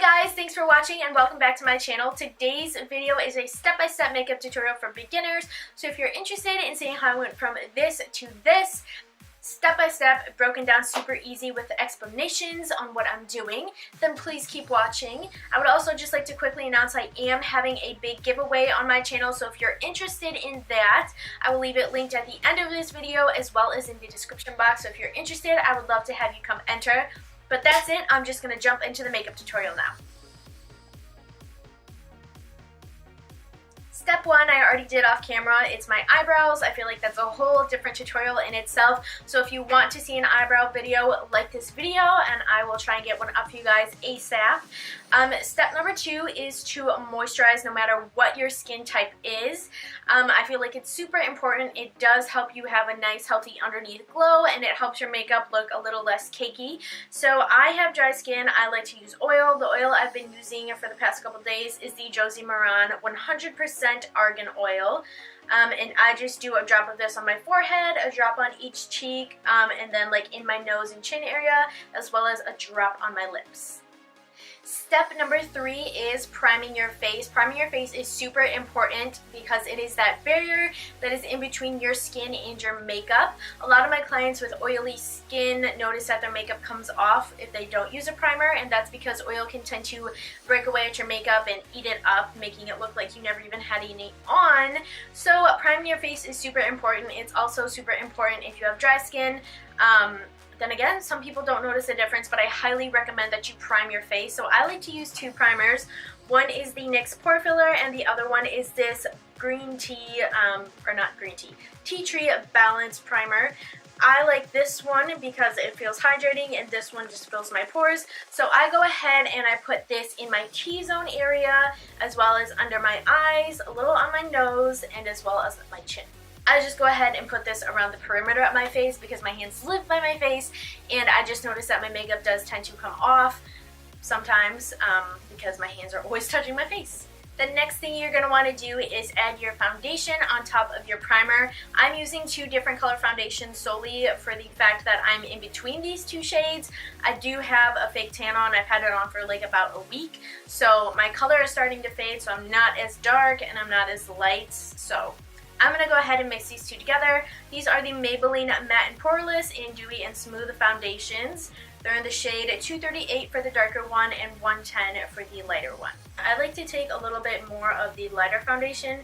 guys, thanks for watching and welcome back to my channel. Today's video is a step-by-step makeup tutorial for beginners. So if you're interested in seeing how I went from this to this, step-by-step, broken down super easy with explanations on what I'm doing, then please keep watching. I would also just like to quickly announce I am having a big giveaway on my channel, so if you're interested in that, I will leave it linked at the end of this video as well as in the description box. So if you're interested, I would love to have you come enter. But that's it, I'm just going to jump into the makeup tutorial now. Step one, I already did off camera. It's my eyebrows. I feel like that's a whole different tutorial in itself. So if you want to see an eyebrow video, like this video, and I will try and get one up for you guys ASAP. Step number two is to moisturize no matter what your skin type is. I feel like it's super important. It does help you have a nice, healthy underneath glow, and it helps your makeup look a little less cakey. So I have dry skin. I like to use oil. The oil I've been using for the past couple days is the Josie Maran 100% Argan oil. And I just do a drop of this on my forehead, a drop on each cheek, and then like in my nose and chin area, as well as a drop on my lips. Step number three is priming your face. Priming your face is super important because it is that barrier that is in between your skin and your makeup. A lot of my clients with oily skin notice that their makeup comes off if they don't use a primer, and that's because oil can tend to break away at your makeup and eat it up, making it look like you never even had any on. So priming your face is super important. It's also super important if you have dry skin. Then again, some people don't notice a difference, but I highly recommend that you prime your face. So I like to use two primers. One is the NYX Pore FIller, and the other one is this green tea, Tea Tree Balance Primer. I like this one because it feels hydrating, and this one just fills my pores. So I go ahead and I put this in my T-zone area, as well as under my eyes, a little on my nose, and as well as my chin. I just go ahead and put this around the perimeter of my face because my hands live by my face, and I just noticed that my makeup does tend to come off sometimes because my hands are always touching my face. The next thing you're going to want to do is add your foundation on top of your primer. I'm using two different color foundations solely for the fact that I'm in between these two shades. I do have a fake tan on. I've had it on for like about a week, so my color is starting to fade, so I'm not as dark and I'm not as light. So I'm going to go ahead and mix these two together. These are the Maybelline Matte and Poreless and Dewy and Smooth foundations. They're in the shade 238 for the darker one and 110 for the lighter one. I like to take a little bit more of the lighter foundation,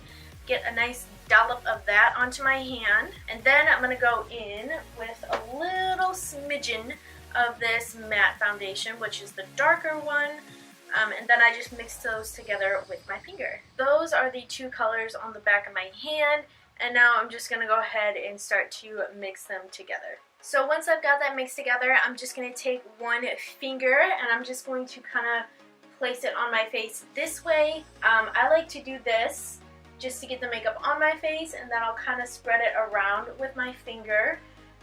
get a nice dollop of that onto my hand, and then I'm going to go in with a little smidgen of this matte foundation, which is the darker one. And then I just mix those together with my finger. Those are the two colors on the back of my hand, and now I'm just going to go ahead and start to mix them together. So once I've got that mixed together, I'm just going to take one finger and I'm just going to kind of place it on my face this way. I like to do this just to get the makeup on my face, and then I'll kind of spread it around with my finger.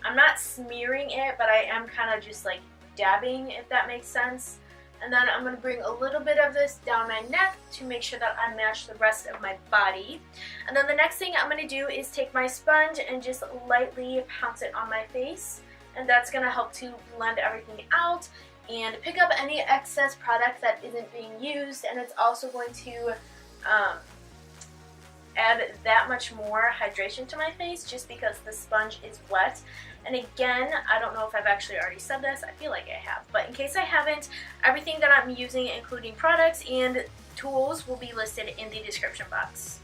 I'm not smearing it, but I am kind of just like dabbing, if that makes sense. And then I'm going to bring a little bit of this down my neck to make sure that I match the rest of my body. And then the next thing I'm going to do is take my sponge and just lightly pounce it on my face. And that's going to help to blend everything out and pick up any excess product that isn't being used. And it's also going to add that much more hydration to my face just because the sponge is wet. And again, I don't know if I've actually already said this, I feel like I have, but in case I haven't, everything that I'm using, including products and tools, will be listed in the description box.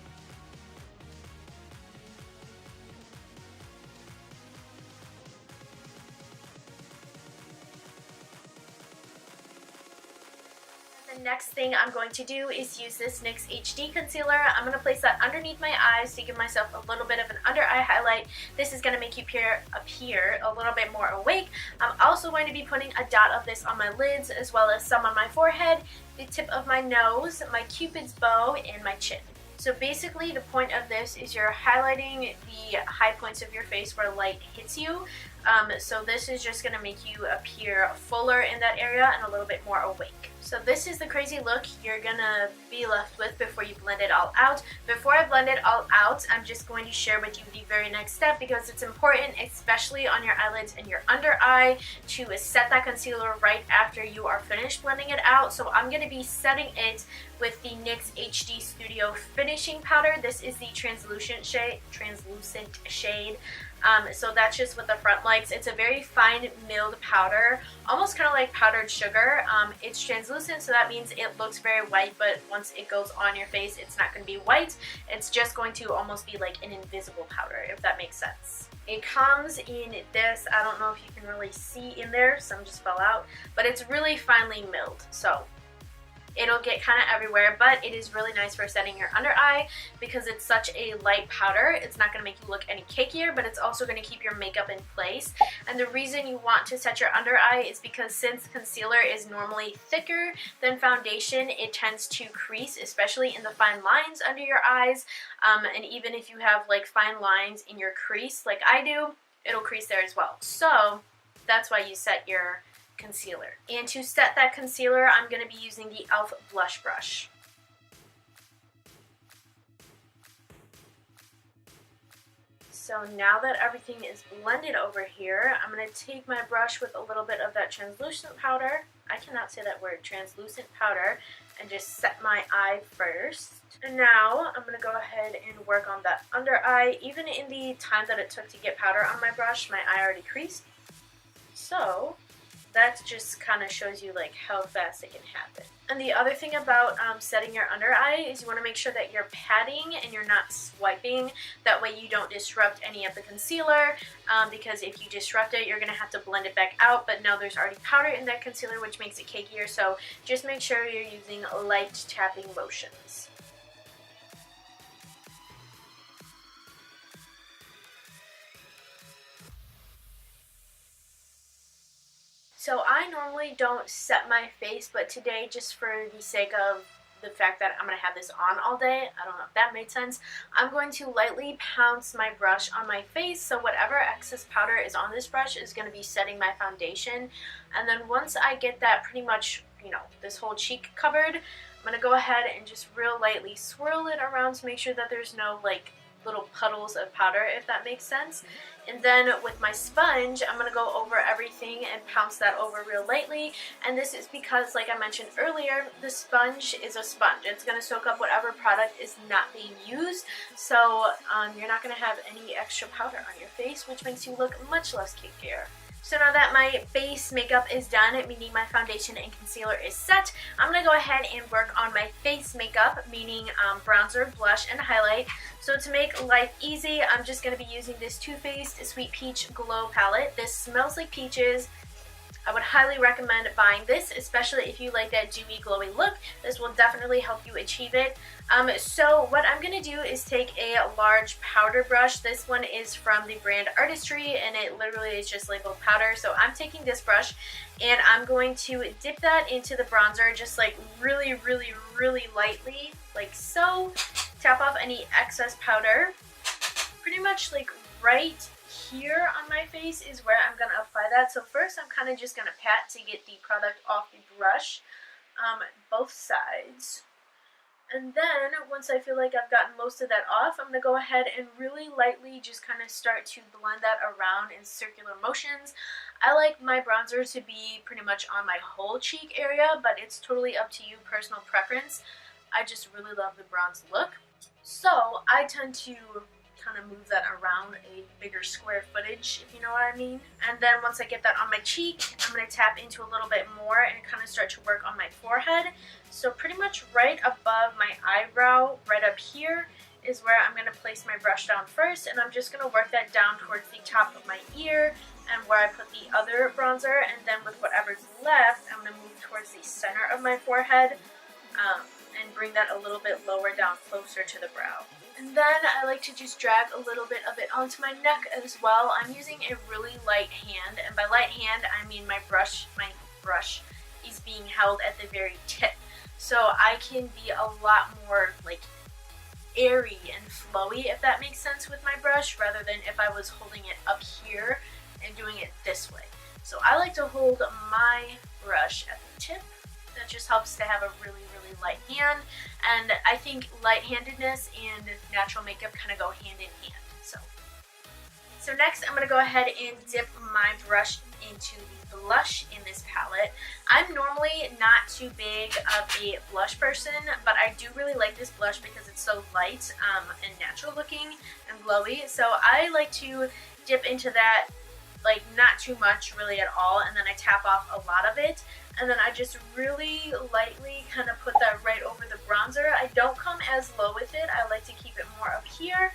The next thing I'm going to do is use this NYX HD concealer. I'm going to place that underneath my eyes to give myself a little bit of an under eye highlight. This is going to make you appear a little bit more awake. I'm also going to be putting a dot of this on my lids, as well as some on my forehead, the tip of my nose, my cupid's bow, and my chin. So basically the point of this is you're highlighting the high points of your face where light hits you. So this is just going to make you appear fuller in that area and a little bit more awake. So this is the crazy look you're gonna be left with before you blend it all out. Before I blend it all out, I'm just going to share with you the very next step because it's important, especially on your eyelids and your under eye, to set that concealer right after you are finished blending it out. So I'm gonna be setting it with the NYX HD Studio Finishing Powder. This is the translucent shade. So that's just what the front likes. It's a very fine milled powder, almost kind of like powdered sugar. It's translucent, so that means it looks very white, but once it goes on your face, it's not going to be white. It's just going to almost be like an invisible powder, if that makes sense. It comes in this, I don't know if you can really see in there, some just fell out, but it's really finely milled. So it'll get kind of everywhere, but it is really nice for setting your under eye because it's such a light powder. It's not going to make you look any cakier, but it's also going to keep your makeup in place. And the reason you want to set your under eye is because since concealer is normally thicker than foundation, it tends to crease, especially in the fine lines under your eyes. And even if you have like fine lines in your crease like I do, it'll crease there as well. So that's why you set your concealer. And to set that concealer, I'm going to be using the e.l.f. blush brush. So now that everything is blended over here, I'm going to take my brush with a little bit of that translucent powder. I cannot say that word, translucent powder, and just set my eye first. And now I'm going to go ahead and work on that under eye. Even in the time that it took to get powder on my brush, my eye already creased. So that just kind of shows you like how fast it can happen. And the other thing about setting your under eye is you want to make sure that you're patting and you're not swiping. That way you don't disrupt any of the concealer, because if you disrupt it, you're going to have to blend it back out. But now there's already powder in that concealer, which makes it cakier. So just make sure you're using light tapping motions. So I normally don't set my face, but today, just for the sake of the fact that I'm going to have this on all day, I don't know if that made sense, I'm going to lightly pounce my brush on my face, so whatever excess powder is on this brush is going to be setting my foundation. And then once I get that pretty much, you know, this whole cheek covered, I'm going to go ahead and just real lightly swirl it around to make sure that there's no like little puddles of powder, if that makes sense. And then with my sponge, I'm going to go over everything and pounce that over real lightly. And this is because, like I mentioned earlier, the sponge is a sponge. It's going to soak up whatever product is not being used. So you're not going to have any extra powder on your face, which makes you look much less cakier. So now that my base makeup is done, meaning my foundation and concealer is set, I'm going to go ahead and work on my face makeup, meaning bronzer, blush, and highlight. So to make life easy, I'm just going to be using this Too Faced Sweet Peach Glow Palette. This smells like peaches. I would highly recommend buying this, especially if you like that dewy, glowy look. This will definitely help you achieve it. So what I'm going to do is take a large powder brush. This one is from the brand Artistry, and it literally is just labeled powder. So I'm taking this brush, and I'm going to dip that into the bronzer, just like really, really, really lightly, like so. Tap off any excess powder. Pretty much like right here on my face is where I'm going to apply that. So first I'm kind of just going to pat to get the product off the brush, both sides. And then once I feel like I've gotten most of that off, I'm going to go ahead and really lightly just kind of start to blend that around in circular motions. I like my bronzer to be pretty much on my whole cheek area, but it's totally up to you, personal preference. I just really love the bronze look. So I tend to kind of move that around a bigger square footage, if you know what I mean. And then once I get that on my cheek, I'm going to tap into a little bit more and kind of start to work on my forehead. So pretty much right above my eyebrow, right up here, is where I'm going to place my brush down first, and I'm just going to work that down towards the top of my ear and where I put the other bronzer, and then with whatever's left, I'm going to move towards the center of my forehead and bring that a little bit lower down, closer to the brow. And then I like to just drag a little bit of it onto my neck as well. I'm using a really light hand, and by light hand I mean my brush is being held at the very tip. So I can be a lot more like airy and flowy, if that makes sense, with my brush, rather than if I was holding it up here and doing it this way. So I like to hold my brush at the tip That just helps to have a really, really light hand, and I think light-handedness and natural makeup kind of go hand in hand. So next I'm going to go ahead and dip my brush into the blush in this palette. I'm normally not too big of a blush person, but I do really like this blush because it's so light and natural looking and glowy. So I like to dip into that, like not too much really at all, and then I tap off a lot of it, and then I just really lightly kind of put that right over the bronzer. I don't come as low with it. I like to keep it more up here.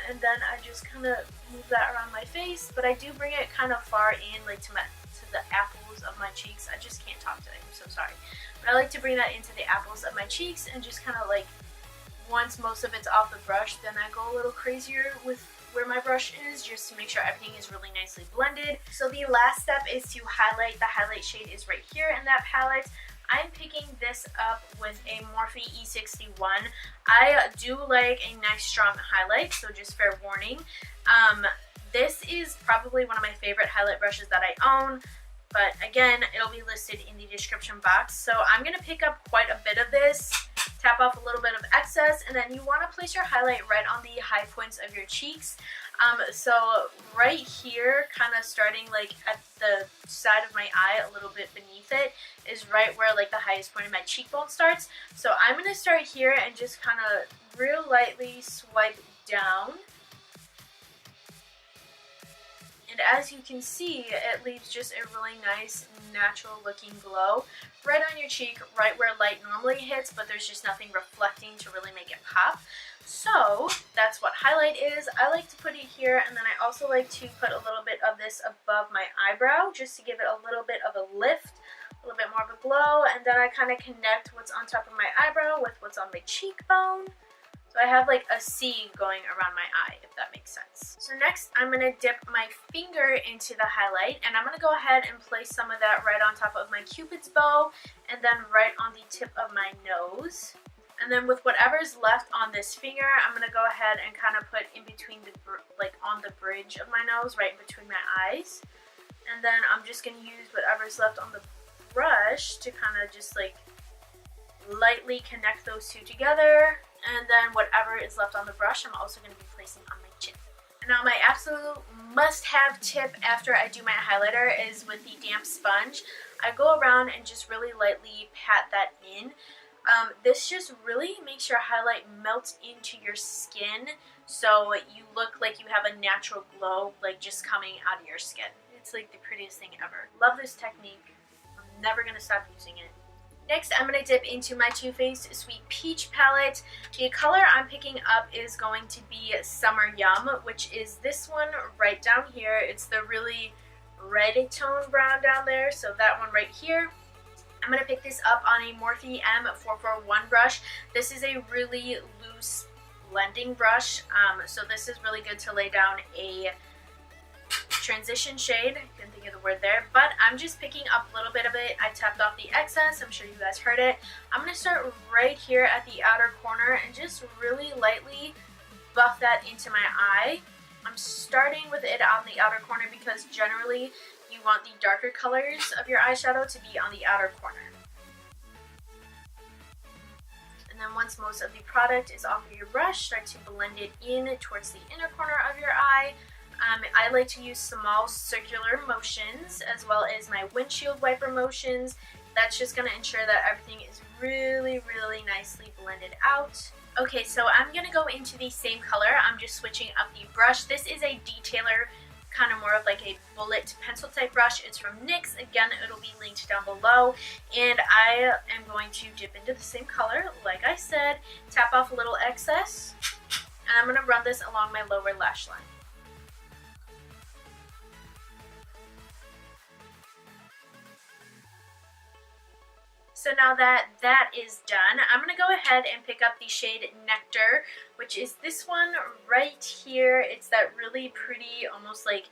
And then I just kind of move that around my face, but I do bring it kind of far in, like to the apples of my cheeks. I just can't talk today, I'm so sorry. But I like to bring that into the apples of my cheeks and just kind of like, once most of it's off the brush, then I go a little crazier with where my brush is, just to make sure everything is really nicely blended. So the last step is to highlight. The highlight shade is right here in that palette. I'm picking this up with a Morphe E61. I do like a nice strong highlight, so just fair warning. This is probably one of my favorite highlight brushes that I own, but again, it'll be listed in the description box. So I'm going to pick up quite a bit of this, tap off a little bit of excess, and then you want to place your highlight right on the high points of your cheeks. So right here, kind of starting like at the side of my eye, a little bit beneath it, is right where like the highest point of my cheekbone starts. So I'm going to start here and just kind of real lightly swipe down. And as you can see, it leaves just a really nice natural looking glow right on your cheek, right where light normally hits, but there's just nothing reflecting to really make it pop. So that's what highlight is. I like to put it here, and then I also like to put a little bit of this above my eyebrow just to give it a little bit of a lift, a little bit more of a glow, and then I kind of connect what's on top of my eyebrow with what's on my cheekbone. So I have like a C going around my eye, if that makes sense. So next I'm going to dip my finger into the highlight, and I'm going to go ahead and place some of that right on top of my Cupid's bow, and then right on the tip of my nose. And then with whatever's left on this finger, I'm going to go ahead and kind of put in between the, like on the bridge of my nose, right in between my eyes. And then I'm just going to use whatever's left on the brush to kind of just like lightly connect those two together. And then whatever is left on the brush, I'm also going to be placing on my chin. And now my absolute must-have tip after I do my highlighter is with the damp sponge. I go around and just really lightly pat that in. This just really makes your highlight melt into your skin, so you look like you have a natural glow, like just coming out of your skin. It's like the prettiest thing ever. Love this technique. I'm never going to stop using it. Next, I'm going to dip into my Too Faced Sweet Peach palette. The color I'm picking up is going to be Summer Yum, which is this one right down here. It's the really red tone brown down there, so that one right here. I'm going to pick this up on a Morphe M441 brush. This is a really loose blending brush, so this is really good to lay down a transition shade. I couldn't think of the word there, but I'm just picking up a little bit of it. I tapped off the excess. I'm sure you guys heard it. I'm going to start right here at the outer corner and just really lightly buff that into my eye. I'm starting with it on the outer corner because generally you want the darker colors of your eyeshadow to be on the outer corner. And then once most of the product is off of your brush, start to blend it in towards the inner corner of your eye. I like to use small circular motions as well as my windshield wiper motions. That's just going to ensure that everything is really, really nicely blended out. Okay, so I'm going to go into the same color. I'm just switching up the brush. This is a detailer, kind of more of like a bullet pencil type brush. It's from NYX. Again, it'll be linked down below. And I am going to dip into the same color, like I said, tap off a little excess, and I'm going to run this along my lower lash line. So now that that is done, I'm going to go ahead and pick up the shade Nectar, which is this one right here. It's that really pretty, almost like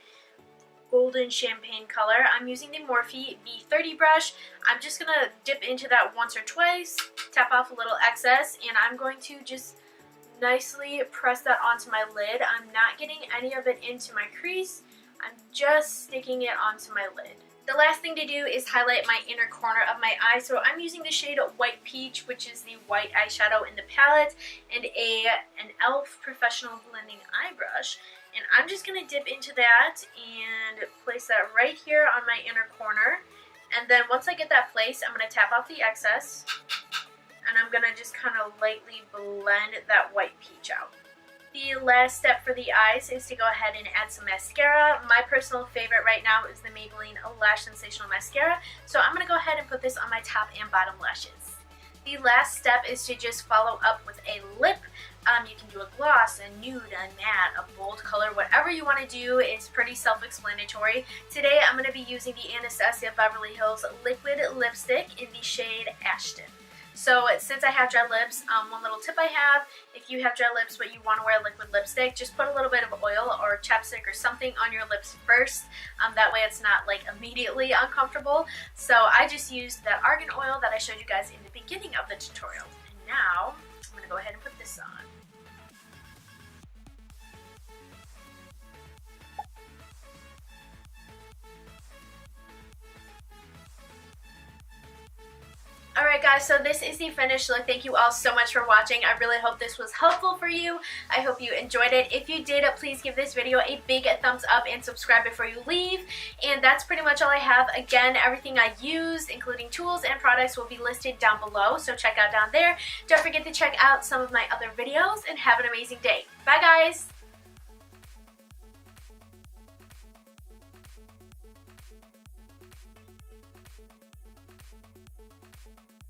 golden champagne color. I'm using the Morphe B30 brush. I'm just going to dip into that once or twice, tap off a little excess, and I'm going to just nicely press that onto my lid. I'm not getting any of it into my crease. I'm just sticking it onto my lid. The last thing to do is highlight my inner corner of my eye. So I'm using the shade White Peach, which is the white eyeshadow in the palette, and an e.l.f. Professional Blending Eye Brush. And I'm just going to dip into that and place that right here on my inner corner. And then once I get that placed, I'm going to tap off the excess. And I'm going to just kind of lightly blend that white peach out. The last step for the eyes is to go ahead and add some mascara. My personal favorite right now is the Maybelline Lash Sensational Mascara. So I'm going to go ahead and put this on my top and bottom lashes. The last step is to just follow up with a lip. You can do a gloss, a nude, a matte, a bold color, whatever you want to do. It's pretty self-explanatory. Today I'm going to be using the Anastasia Beverly Hills Liquid Lipstick in the shade Ashton. So since I have dry lips, one little tip I have, if you have dry lips but you want to wear liquid lipstick, just put a little bit of oil or chapstick or something on your lips first. That way it's not like immediately uncomfortable. So I just used that argan oil that I showed you guys in the beginning of the tutorial. And now I'm going to go ahead and put this on. Alright guys, so this is the finished look. Thank you all so much for watching. I really hope this was helpful for you. I hope you enjoyed it. If you did, please give this video a big thumbs up and subscribe before you leave. And that's pretty much all I have. Again, everything I used, including tools and products, will be listed down below, so check out down there. Don't forget to check out some of my other videos, and have an amazing day. Bye guys!